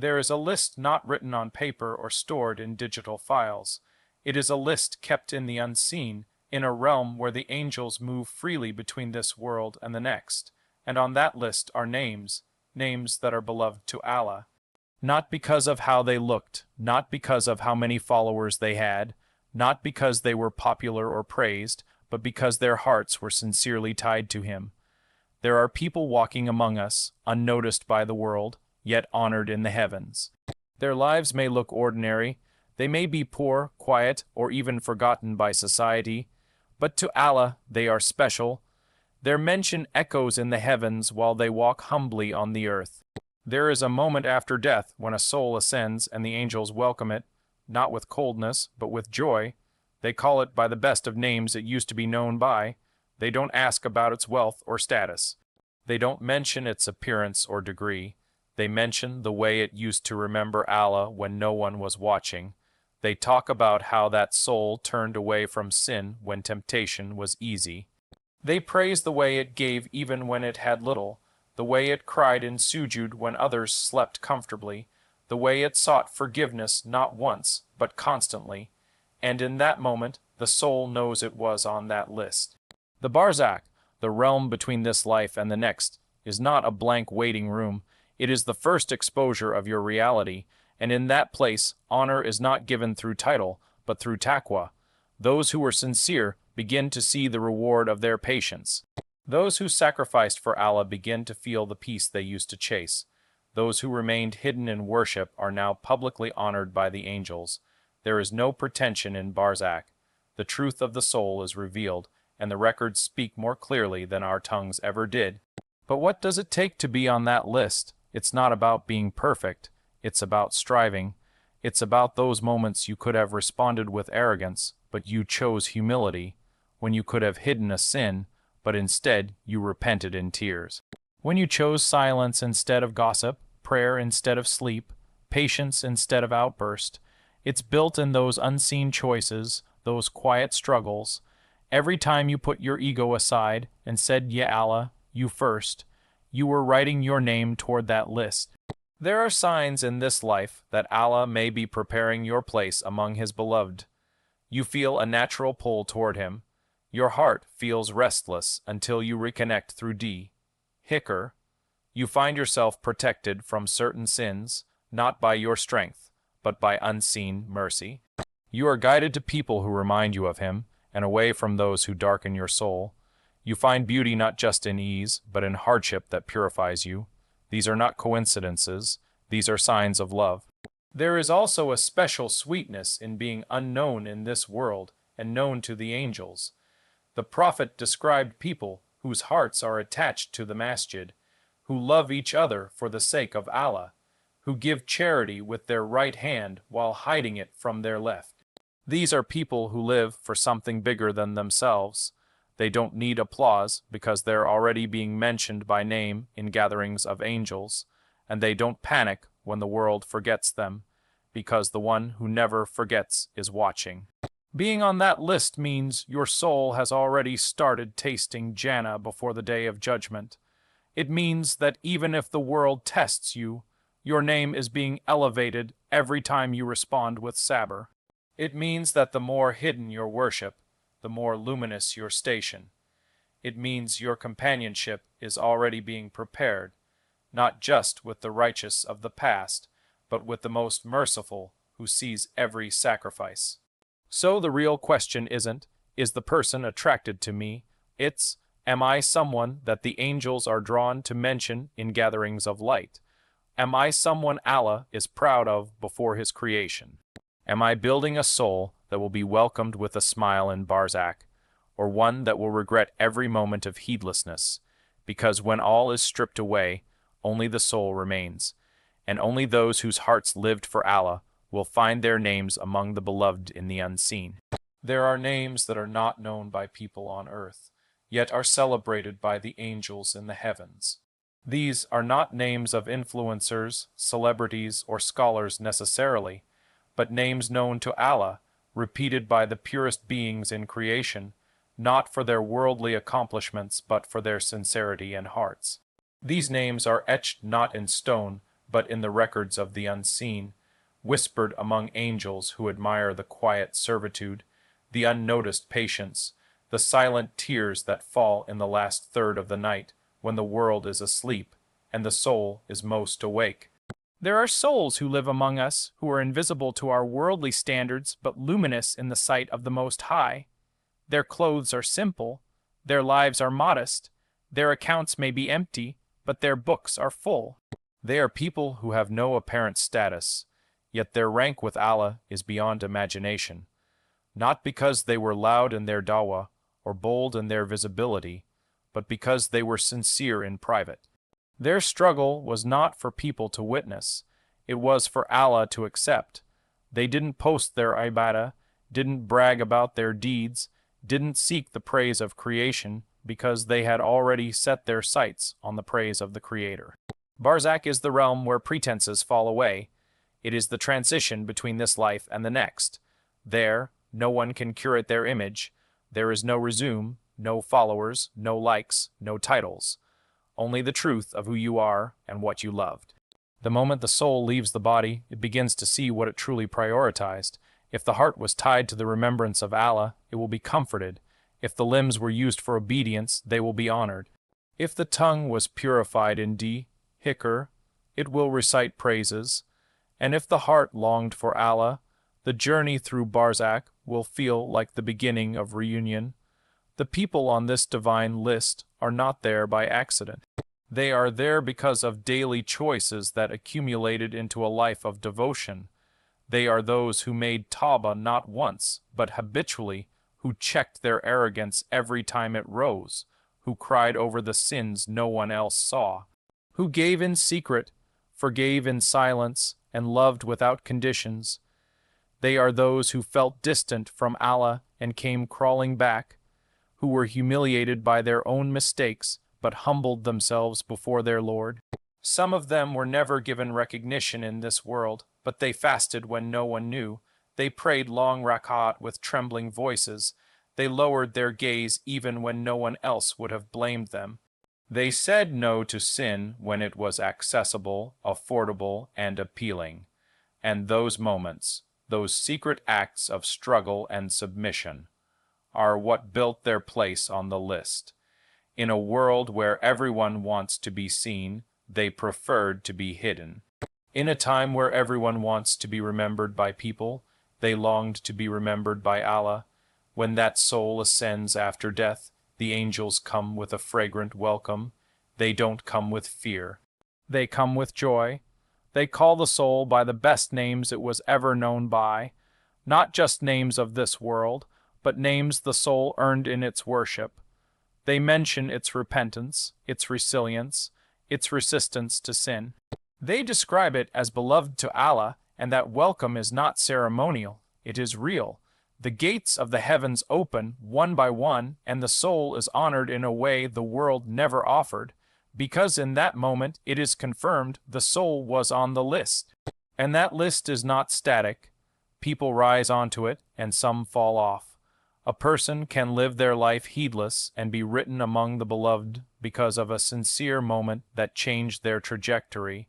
There is a list not written on paper or stored in digital files. It is a list kept in the unseen, in a realm where the angels move freely between this world and the next, and on that list are names, names that are beloved to Allah. Not because of how they looked, not because of how many followers they had, not because they were popular or praised, but because their hearts were sincerely tied to Him. There are people walking among us, unnoticed by the world, yet honored in the heavens. Their lives may look ordinary, they may be poor, quiet, or even forgotten by society, but to Allah they are special. Their mention echoes in the heavens while they walk humbly on the earth. There is a moment after death when a soul ascends and the angels welcome it, not with coldness, but with joy. They call it by the best of names it used to be known by. They don't ask about its wealth or status. They don't mention its appearance or degree. They mention the way it used to remember Allah when no one was watching. They talk about how that soul turned away from sin when temptation was easy. They praise the way it gave even when it had little, the way it cried in sujud when others slept comfortably, the way it sought forgiveness not once, but constantly, and in that moment the soul knows it was on that list. The Barzakh, the realm between this life and the next, is not a blank waiting room. It is the first exposure of your reality, and in that place honor is not given through title, but through taqwa. Those who were sincere begin to see the reward of their patience. Those who sacrificed for Allah begin to feel the peace they used to chase. Those who remained hidden in worship are now publicly honored by the angels. There is no pretension in Barzakh. The truth of the soul is revealed, and the records speak more clearly than our tongues ever did. But what does it take to be on that list? It's not about being perfect. It's about striving. It's about those moments you could have responded with arrogance, but you chose humility, when you could have hidden a sin, but instead you repented in tears. When you chose silence instead of gossip, prayer instead of sleep, patience instead of outburst. It's built in those unseen choices, those quiet struggles. Every time you put your ego aside and said, "Ya Allah, you first," you were writing your name toward that list. There are signs in this life that Allah may be preparing your place among His beloved. You feel a natural pull toward Him. Your heart feels restless until you reconnect through Hikr. You find yourself protected from certain sins, not by your strength, but by unseen mercy. You are guided to people who remind you of Him, and away from those who darken your soul. You find beauty not just in ease, but in hardship that purifies you. These are not coincidences, these are signs of love. There is also a special sweetness in being unknown in this world and known to the angels. The Prophet described people whose hearts are attached to the masjid, who love each other for the sake of Allah, who give charity with their right hand while hiding it from their left. These are people who live for something bigger than themselves. They don't need applause because they're already being mentioned by name in gatherings of angels, and they don't panic when the world forgets them, because the one who never forgets is watching. Being on that list means your soul has already started tasting Jannah before the day of judgment. It means that even if the world tests you, your name is being elevated every time you respond with sabr. It means that the more hidden your worship, the more luminous your station. It means your companionship is already being prepared, not just with the righteous of the past, but with the most merciful who sees every sacrifice. So the real question isn't, is the person attracted to me? It's, am I someone that the angels are drawn to mention in gatherings of light? Am I someone Allah is proud of before His creation? Am I building a soul that will be welcomed with a smile in Barzakh, or one that will regret every moment of heedlessness? Because when all is stripped away, only the soul remains, and only those whose hearts lived for Allah will find their names among the beloved in the unseen. There are names that are not known by people on earth, yet are celebrated by the angels in the heavens. These are not names of influencers, celebrities, or scholars necessarily, but names known to Allah, repeated by the purest beings in creation, not for their worldly accomplishments but for their sincerity and hearts. These names are etched not in stone, but in the records of the unseen, whispered among angels who admire the quiet servitude, the unnoticed patience, the silent tears that fall in the last third of the night when the world is asleep and the soul is most awake. There are souls who live among us who are invisible to our worldly standards but luminous in the sight of the Most High. Their clothes are simple, their lives are modest, their accounts may be empty, but their books are full. They are people who have no apparent status, yet their rank with Allah is beyond imagination, not because they were loud in their dawah or bold in their visibility, but because they were sincere in private. Their struggle was not for people to witness, it was for Allah to accept. They didn't post their ibadah, didn't brag about their deeds, didn't seek the praise of creation, because they had already set their sights on the praise of the Creator. Barzakh is the realm where pretenses fall away. It is the transition between this life and the next. There, no one can curate their image. There is no resume, no followers, no likes, no titles. Only the truth of who you are and what you loved. The moment the soul leaves the body, it begins to see what it truly prioritized. If the heart was tied to the remembrance of Allah, it will be comforted. If the limbs were used for obedience, they will be honored. If the tongue was purified in hikr, it will recite praises. And if the heart longed for Allah, the journey through Barzakh will feel like the beginning of reunion. The people on this divine list are not there by accident. They are there because of daily choices that accumulated into a life of devotion. They are those who made tawbah not once, but habitually, who checked their arrogance every time it rose, who cried over the sins no one else saw, who gave in secret, forgave in silence, and loved without conditions. They are those who felt distant from Allah and came crawling back, who were humiliated by their own mistakes, but humbled themselves before their Lord. Some of them were never given recognition in this world, but they fasted when no one knew. They prayed long rak'at with trembling voices. They lowered their gaze even when no one else would have blamed them. They said no to sin when it was accessible, affordable, and appealing. And those moments, those secret acts of struggle and submission, are what built their place on the list. In a world where everyone wants to be seen, they preferred to be hidden. In a time where everyone wants to be remembered by people, they longed to be remembered by Allah. When that soul ascends after death, the angels come with a fragrant welcome. They don't come with fear. They come with joy. They call the soul by the best names it was ever known by, not just names of this world, but names the soul earned in its worship. They mention its repentance, its resilience, its resistance to sin. They describe it as beloved to Allah, and that welcome is not ceremonial, it is real. The gates of the heavens open one by one, and the soul is honored in a way the world never offered, because in that moment it is confirmed the soul was on the list. And that list is not static. People rise onto it, and some fall off. A person can live their life heedless and be written among the beloved because of a sincere moment that changed their trajectory.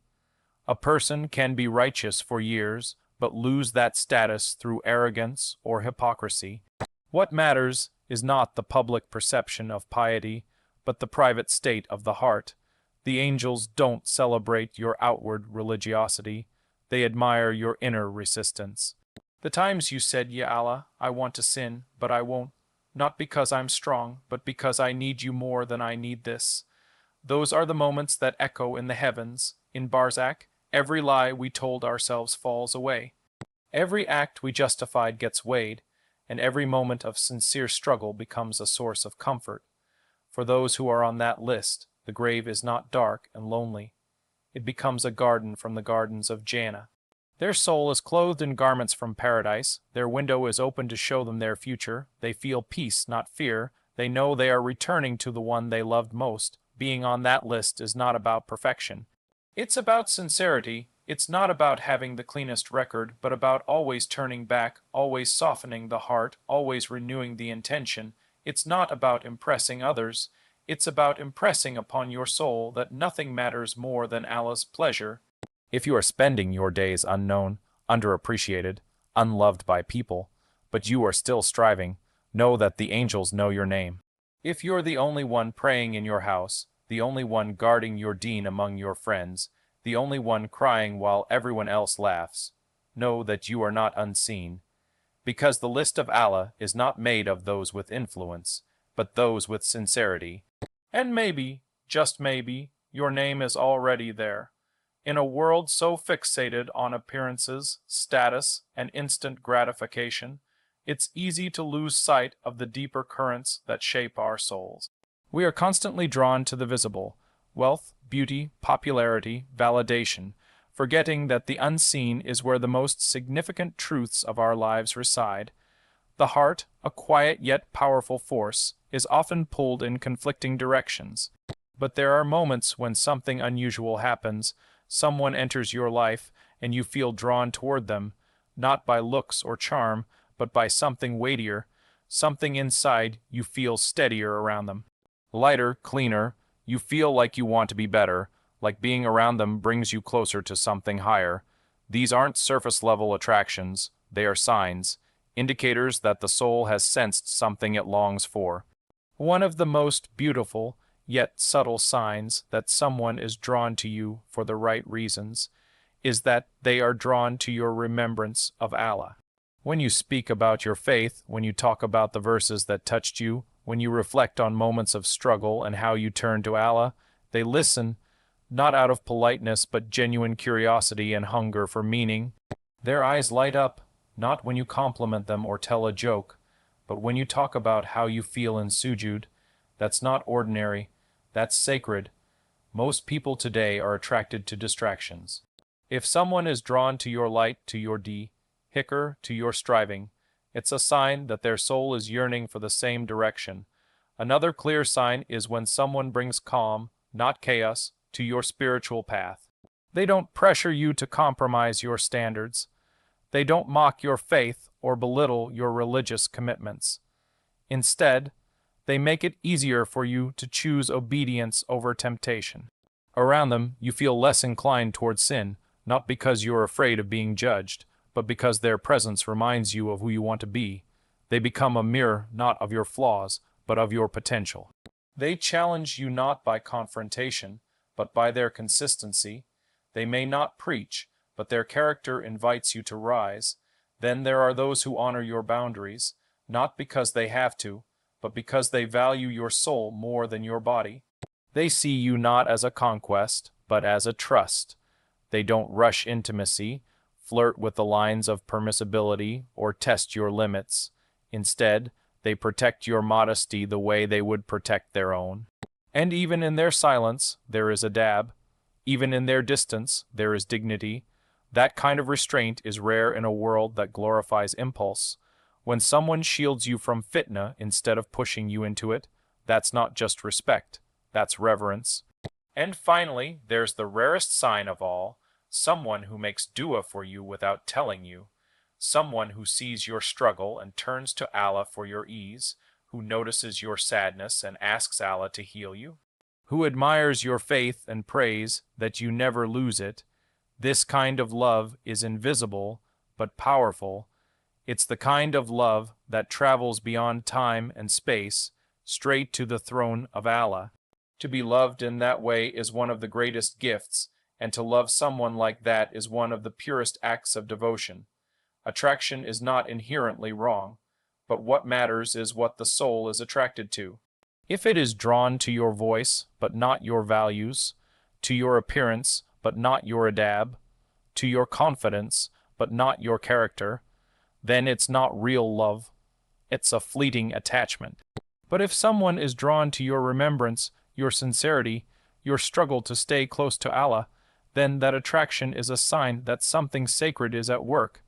A person can be righteous for years, but lose that status through arrogance or hypocrisy. What matters is not the public perception of piety, but the private state of the heart. The angels don't celebrate your outward religiosity. They admire your inner resistance. The times you said, Ya Allah, I want to sin, but I won't, not because I'm strong, but because I need you more than I need this. Those are the moments that echo in the heavens. In Barzakh, every lie we told ourselves falls away. Every act we justified gets weighed, and every moment of sincere struggle becomes a source of comfort. For those who are on that list, the grave is not dark and lonely. It becomes a garden from the gardens of Jannah. Their soul is clothed in garments from paradise. Their window is open to show them their future. They feel peace, not fear. They know they are returning to the one they loved most. Being on that list is not about perfection. It's about sincerity. It's not about having the cleanest record, but about always turning back, always softening the heart, always renewing the intention. It's not about impressing others. It's about impressing upon your soul that nothing matters more than Allah's pleasure. If you are spending your days unknown, underappreciated, unloved by people, but you are still striving, know that the angels know your name. If you're the only one praying in your house, the only one guarding your deen among your friends, the only one crying while everyone else laughs, know that you are not unseen, because the list of Allah is not made of those with influence, but those with sincerity. And maybe, just maybe, your name is already there. In a world so fixated on appearances, status, and instant gratification, it's easy to lose sight of the deeper currents that shape our souls. We are constantly drawn to the visible, wealth, beauty, popularity, validation, forgetting that the unseen is where the most significant truths of our lives reside. The heart, a quiet yet powerful force, is often pulled in conflicting directions. But there are moments when something unusual happens, someone enters your life, and you feel drawn toward them, not by looks or charm, but by something weightier, something inside you feel steadier around them. Lighter, cleaner, you feel like you want to be better, like being around them brings you closer to something higher. These aren't surface-level attractions, they are signs, indicators that the soul has sensed something it longs for. One of the most beautiful, yet subtle signs that someone is drawn to you for the right reasons is that they are drawn to your remembrance of Allah. When you speak about your faith, when you talk about the verses that touched you, when you reflect on moments of struggle and how you turn to Allah, they listen, not out of politeness but genuine curiosity and hunger for meaning. Their eyes light up, not when you compliment them or tell a joke, but when you talk about how you feel in sujud. That's not ordinary, that's sacred. Most people today are attracted to distractions. If someone is drawn to your light, to your hikr, to your striving, it's a sign that their soul is yearning for the same direction. Another clear sign is when someone brings calm, not chaos, to your spiritual path. They don't pressure you to compromise your standards. They don't mock your faith or belittle your religious commitments. Instead, they make it easier for you to choose obedience over temptation. Around them, you feel less inclined toward sin, not because you're afraid of being judged, but because their presence reminds you of who you want to be. They become a mirror not of your flaws, but of your potential. They challenge you not by confrontation, but by their consistency. They may not preach, but their character invites you to rise. Then there are those who honor your boundaries, not because they have to, but because they value your soul more than your body. They see you not as a conquest, but as a trust. They don't rush intimacy, flirt with the lines of permissibility, or test your limits. Instead, they protect your modesty the way they would protect their own. And even in their silence, there is adab. Even in their distance, there is dignity. That kind of restraint is rare in a world that glorifies impulse. When someone shields you from fitna instead of pushing you into it, that's not just respect, that's reverence. And finally, there's the rarest sign of all, someone who makes dua for you without telling you, someone who sees your struggle and turns to Allah for your ease, who notices your sadness and asks Allah to heal you, who admires your faith and prays that you never lose it. This kind of love is invisible, but powerful. It's the kind of love that travels beyond time and space, straight to the throne of Allah. To be loved in that way is one of the greatest gifts, and to love someone like that is one of the purest acts of devotion. Attraction is not inherently wrong, but what matters is what the soul is attracted to. If it is drawn to your voice, but not your values, to your appearance, but not your adab, to your confidence, but not your character, then it's not real love. It's a fleeting attachment. But if someone is drawn to your remembrance, your sincerity, your struggle to stay close to Allah, then that attraction is a sign that something sacred is at work.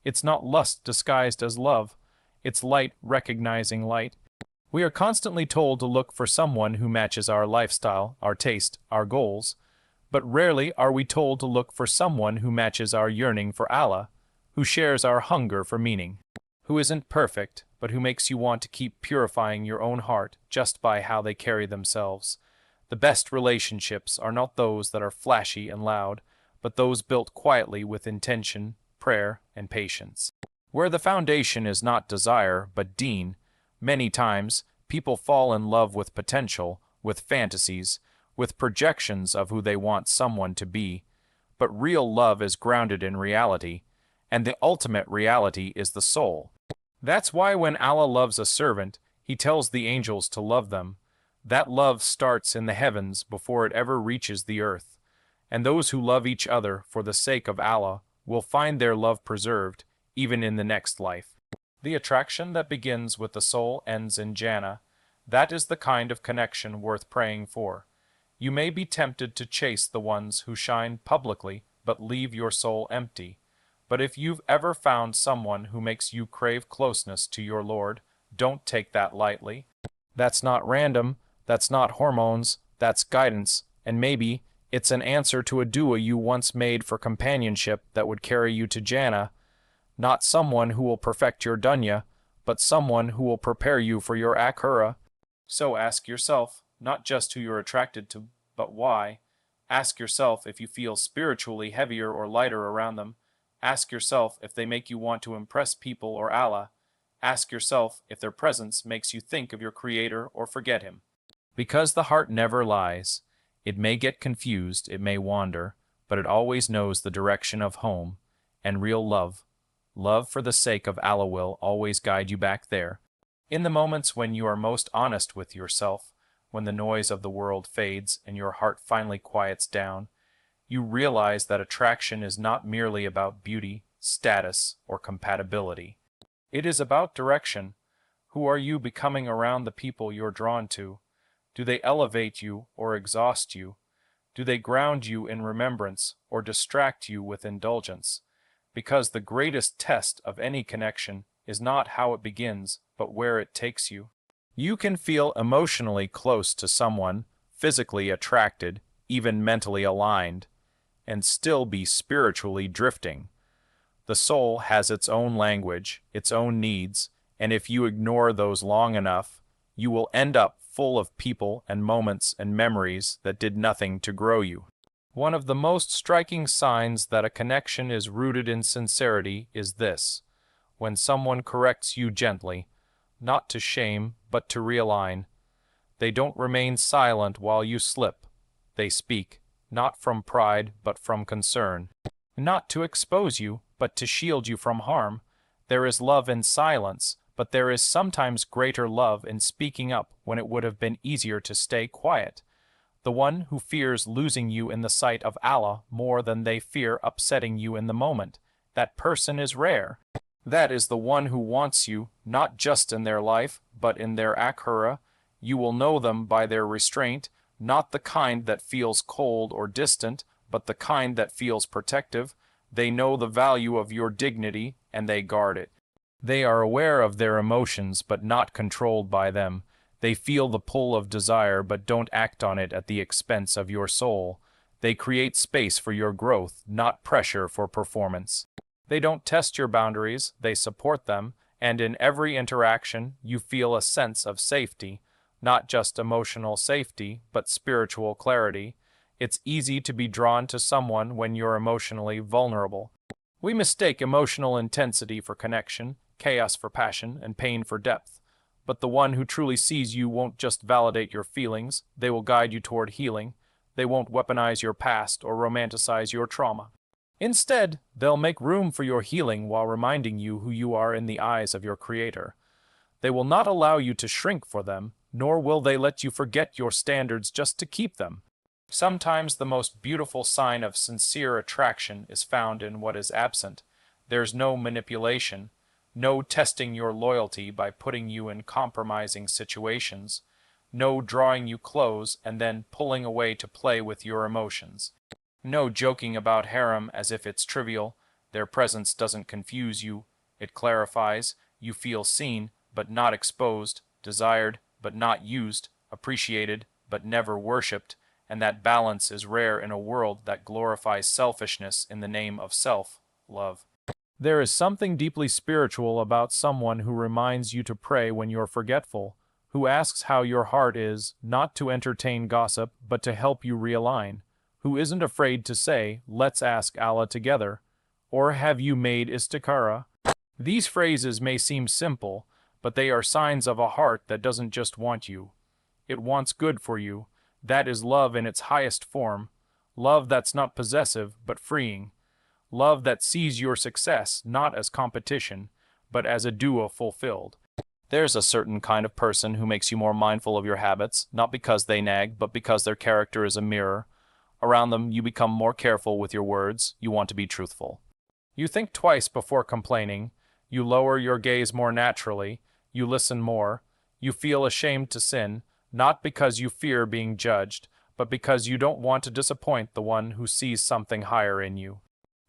It's not lust disguised as love. It's light recognizing light. We are constantly told to look for someone who matches our lifestyle, our taste, our goals, but rarely are we told to look for someone who matches our yearning for Allah, who shares our hunger for meaning, who isn't perfect, but who makes you want to keep purifying your own heart just by how they carry themselves. The best relationships are not those that are flashy and loud, but those built quietly with intention, prayer, and patience. Where the foundation is not desire, but deen, many times people fall in love with potential, with fantasies, with projections of who they want someone to be, but real love is grounded in reality, and the ultimate reality is the soul. That's why when Allah loves a servant, He tells the angels to love them. That love starts in the heavens before it ever reaches the earth, and those who love each other for the sake of Allah will find their love preserved, even in the next life. The attraction that begins with the soul ends in Jannah. That is the kind of connection worth praying for. You may be tempted to chase the ones who shine publicly but leave your soul empty. But if you've ever found someone who makes you crave closeness to your Lord, don't take that lightly. That's not random, that's not hormones, that's guidance, and maybe it's an answer to a dua you once made for companionship that would carry you to Jannah. Not someone who will perfect your dunya, but someone who will prepare you for your akhirah. So ask yourself, not just who you're attracted to, but why. Ask yourself if you feel spiritually heavier or lighter around them. Ask yourself if they make you want to impress people or Allah. Ask yourself if their presence makes you think of your Creator or forget Him. Because the heart never lies. It may get confused, it may wander, but it always knows the direction of home, and real love. Love for the sake of Allah will always guide you back there. In the moments when you are most honest with yourself, when the noise of the world fades and your heart finally quiets down, you realize that attraction is not merely about beauty, status, or compatibility. It is about direction. Who are you becoming around the people you're drawn to? Do they elevate you or exhaust you? Do they ground you in remembrance or distract you with indulgence? Because the greatest test of any connection is not how it begins, but where it takes you. You can feel emotionally close to someone, physically attracted, even mentally aligned, and still be spiritually drifting. The soul has its own language, its own needs, and if you ignore those long enough, you will end up full of people and moments and memories that did nothing to grow you. One of the most striking signs that a connection is rooted in sincerity is this: when someone corrects you gently, not to shame, but to realign. They don't remain silent while you slip. They speak, not from pride, but from concern. Not to expose you, but to shield you from harm. There is love in silence, but there is sometimes greater love in speaking up when it would have been easier to stay quiet. The one who fears losing you in the sight of Allah more than they fear upsetting you in the moment. That person is rare. That is the one who wants you, not just in their life, but in their akhirah. You will know them by their restraint, not the kind that feels cold or distant, but the kind that feels protective. They know the value of your dignity, and they guard it. They are aware of their emotions, but not controlled by them. They feel the pull of desire, but don't act on it at the expense of your soul. They create space for your growth, not pressure for performance. They don't test your boundaries, they support them, and in every interaction you feel a sense of safety, not just emotional safety, but spiritual clarity. It's easy to be drawn to someone when you're emotionally vulnerable. We mistake emotional intensity for connection, chaos for passion, and pain for depth. But the one who truly sees you won't just validate your feelings, they will guide you toward healing. They won't weaponize your past or romanticize your trauma. Instead, they'll make room for your healing while reminding you who you are in the eyes of your Creator. They will not allow you to shrink for them, nor will they let you forget your standards just to keep them. Sometimes the most beautiful sign of sincere attraction is found in what is absent. There's no manipulation, no testing your loyalty by putting you in compromising situations, no drawing you close and then pulling away to play with your emotions, no joking about harem as if it's trivial. Their presence doesn't confuse you, it clarifies. You feel seen but not exposed, desired but not used, appreciated but never worshipped, and that balance is rare in a world that glorifies selfishness in the name of self-love. There is something deeply spiritual about someone who reminds you to pray when you're forgetful, who asks how your heart is, not to entertain gossip, but to help you realign, who isn't afraid to say, "Let's ask Allah together," or "Have you made istikhara?" These phrases may seem simple, but they are signs of a heart that doesn't just want you. It wants good for you. That is love in its highest form. Love that's not possessive, but freeing. Love that sees your success not as competition, but as a duo fulfilled. There's a certain kind of person who makes you more mindful of your habits, not because they nag, but because their character is a mirror. Around them, you become more careful with your words. You want to be truthful. You think twice before complaining. You lower your gaze more naturally. You listen more. You feel ashamed to sin, not because you fear being judged, but because you don't want to disappoint the one who sees something higher in you.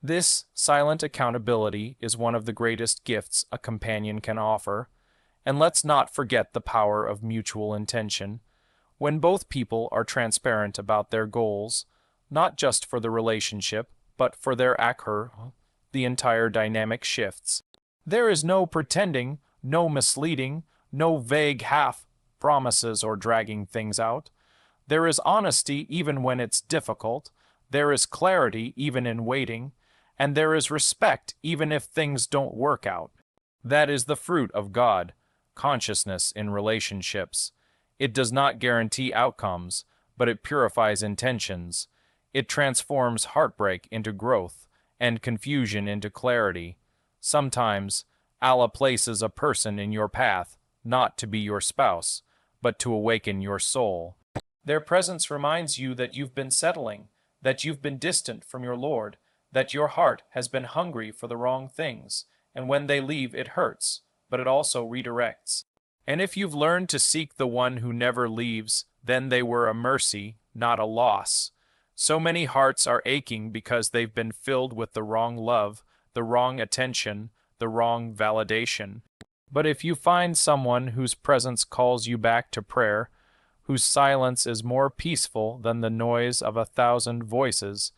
This silent accountability is one of the greatest gifts a companion can offer. And let's not forget the power of mutual intention. When both people are transparent about their goals, not just for the relationship, but for their akhir, the entire dynamic shifts. There is no pretending, no misleading, no vague half-promises or dragging things out. There is honesty even when it's difficult. There is clarity even in waiting. And there is respect even if things don't work out. That is the fruit of God, consciousness in relationships. It does not guarantee outcomes, but it purifies intentions. It transforms heartbreak into growth and confusion into clarity. Sometimes, Allah places a person in your path, not to be your spouse, but to awaken your soul. Their presence reminds you that you've been settling, that you've been distant from your Lord, that your heart has been hungry for the wrong things, and when they leave it hurts, but it also redirects. And if you've learned to seek the one who never leaves, then they were a mercy, not a loss. So many hearts are aching because they've been filled with the wrong love, the wrong attention, the wrong validation. But if you find someone whose presence calls you back to prayer, whose silence is more peaceful than the noise of 1,000 voices,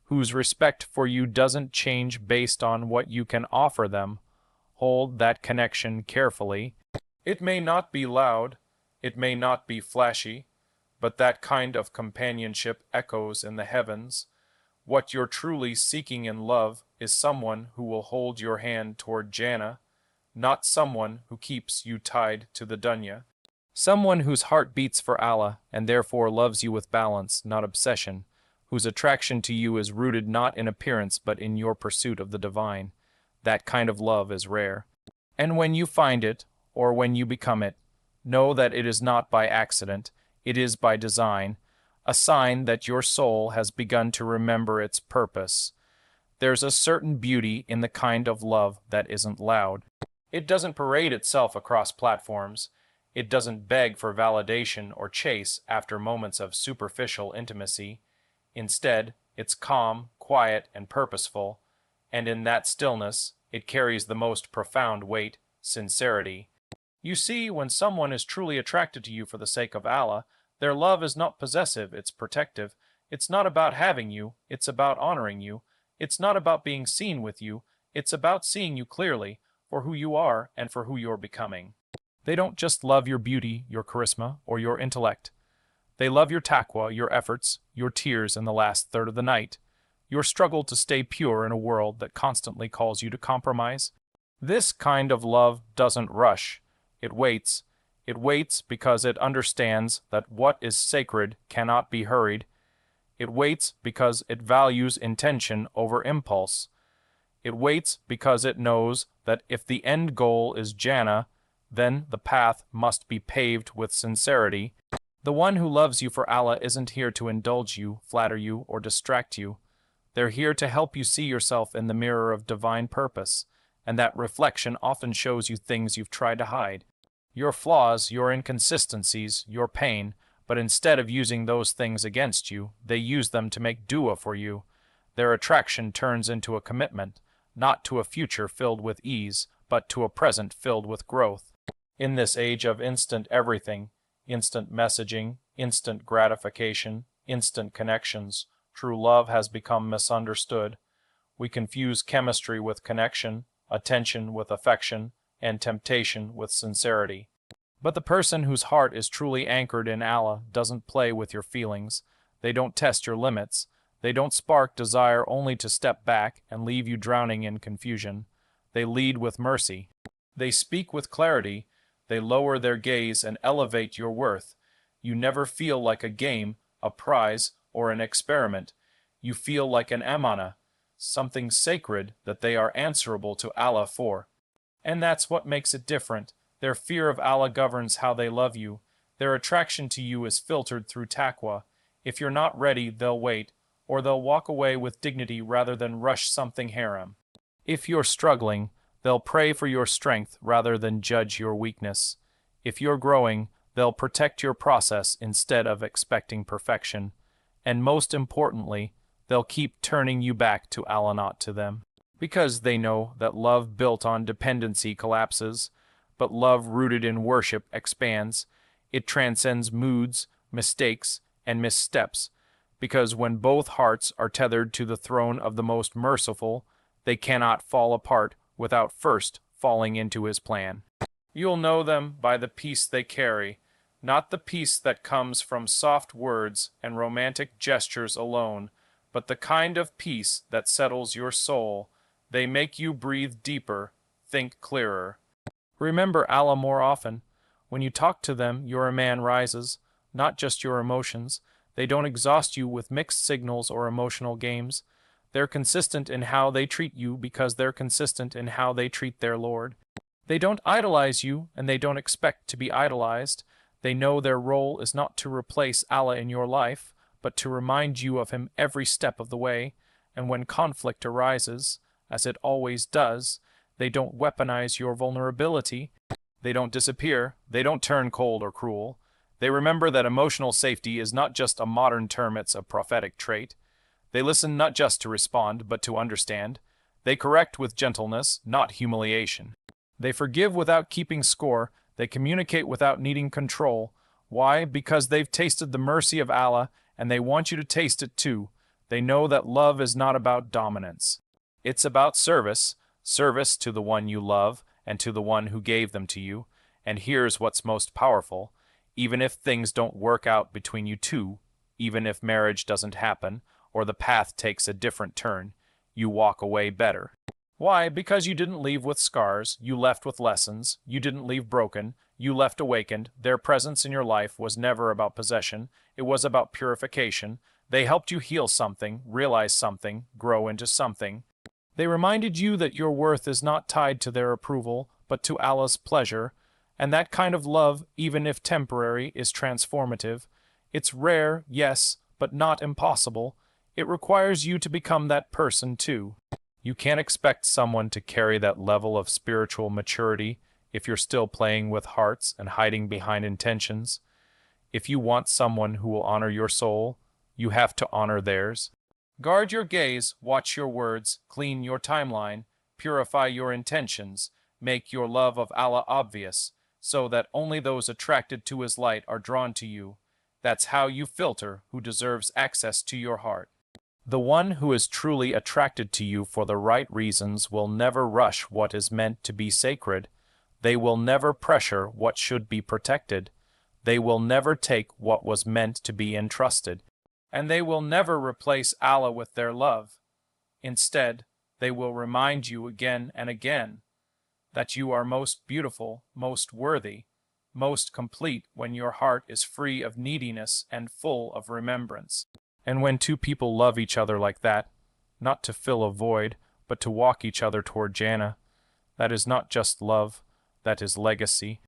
whose respect for you doesn't change based on what you can offer them, hold that connection carefully. It may not be loud, it may not be flashy, but that kind of companionship echoes in the heavens. What you're truly seeking in love is someone who will hold your hand toward Jannah, not someone who keeps you tied to the dunya. Someone whose heart beats for Allah and therefore loves you with balance, not obsession, whose attraction to you is rooted not in appearance but in your pursuit of the divine. That kind of love is rare. And when you find it, or when you become it, know that it is not by accident, it is by design, a sign that your soul has begun to remember its purpose. There's a certain beauty in the kind of love that isn't loud. It doesn't parade itself across platforms. It doesn't beg for validation or chase after moments of superficial intimacy. Instead, it's calm, quiet, and purposeful, and in that stillness, it carries the most profound weight, sincerity. You see, when someone is truly attracted to you for the sake of Allah, their love is not possessive, it's protective. It's not about having you, it's about honoring you. It's not about being seen with you, it's about seeing you clearly, for who you are and for who you're becoming. They don't just love your beauty, your charisma, or your intellect. They love your taqwa, your efforts, your tears in the last third of the night, your struggle to stay pure in a world that constantly calls you to compromise. This kind of love doesn't rush. It waits. It waits because it understands that what is sacred cannot be hurried. It waits because it values intention over impulse. It waits because it knows that if the end goal is Jannah, then the path must be paved with sincerity. The one who loves you for Allah isn't here to indulge you, flatter you, or distract you. They're here to help you see yourself in the mirror of divine purpose, and that reflection often shows you things you've tried to hide. Your flaws, your inconsistencies, your pain, but instead of using those things against you, they use them to make dua for you. Their attraction turns into a commitment, not to a future filled with ease, but to a present filled with growth. In this age of instant everything, instant messaging, instant gratification, instant connections, true love has become misunderstood. We confuse chemistry with connection, attention with affection, and temptation with sincerity. But the person whose heart is truly anchored in Allah doesn't play with your feelings. They don't test your limits. They don't spark desire only to step back and leave you drowning in confusion. They lead with mercy. They speak with clarity. They lower their gaze and elevate your worth. You never feel like a game, a prize, or an experiment. You feel like an amana, something sacred that they are answerable to Allah for. And that's what makes it different. Their fear of Allah governs how they love you. Their attraction to you is filtered through taqwa. If you're not ready, they'll wait, or they'll walk away with dignity rather than rush something haram. If you're struggling, they'll pray for your strength rather than judge your weakness. If you're growing, they'll protect your process instead of expecting perfection. And most importantly, they'll keep turning you back to Allah, not to them. Because they know that love built on dependency collapses, but love rooted in worship expands. It transcends moods, mistakes, and missteps. Because when both hearts are tethered to the throne of the most merciful, they cannot fall apart without first falling into his plan. You'll know them by the peace they carry, not the peace that comes from soft words and romantic gestures alone, but the kind of peace that settles your soul. They make you breathe deeper, think clearer. Remember Allah more often. When you talk to them, your iman rises, not just your emotions. They don't exhaust you with mixed signals or emotional games. They're consistent in how they treat you because they're consistent in how they treat their Lord. They don't idolize you, and they don't expect to be idolized. They know their role is not to replace Allah in your life, but to remind you of Him every step of the way. And when conflict arises, as it always does, they don't weaponize your vulnerability. They don't disappear. They don't turn cold or cruel. They remember that emotional safety is not just a modern term, it's a prophetic trait. They listen not just to respond, but to understand. They correct with gentleness, not humiliation. They forgive without keeping score. They communicate without needing control. Why? Because they've tasted the mercy of Allah, and they want you to taste it too. They know that love is not about dominance. It's about service, service to the one you love and to the one who gave them to you. And here's what's most powerful. Even if things don't work out between you two, even if marriage doesn't happen, or the path takes a different turn, you walk away better. Why? Because you didn't leave with scars, you left with lessons, you didn't leave broken, you left awakened. Their presence in your life was never about possession, it was about purification. They helped you heal something, realize something, grow into something. They reminded you that your worth is not tied to their approval, but to Allah's pleasure, and that kind of love, even if temporary, is transformative. It's rare, yes, but not impossible. It requires you to become that person too. You can't expect someone to carry that level of spiritual maturity if you're still playing with hearts and hiding behind intentions. If you want someone who will honor your soul, you have to honor theirs. Guard your gaze, watch your words, clean your timeline, purify your intentions, make your love of Allah obvious, so that only those attracted to His light are drawn to you. That's how you filter who deserves access to your heart. The one who is truly attracted to you for the right reasons will never rush what is meant to be sacred. They will never pressure what should be protected. They will never take what was meant to be entrusted. And they will never replace Allah with their love. Instead, they will remind you again and again that you are most beautiful, most worthy, most complete when your heart is free of neediness and full of remembrance. And when two people love each other like that, not to fill a void, but to walk each other toward Jannah, that is not just love, that is legacy.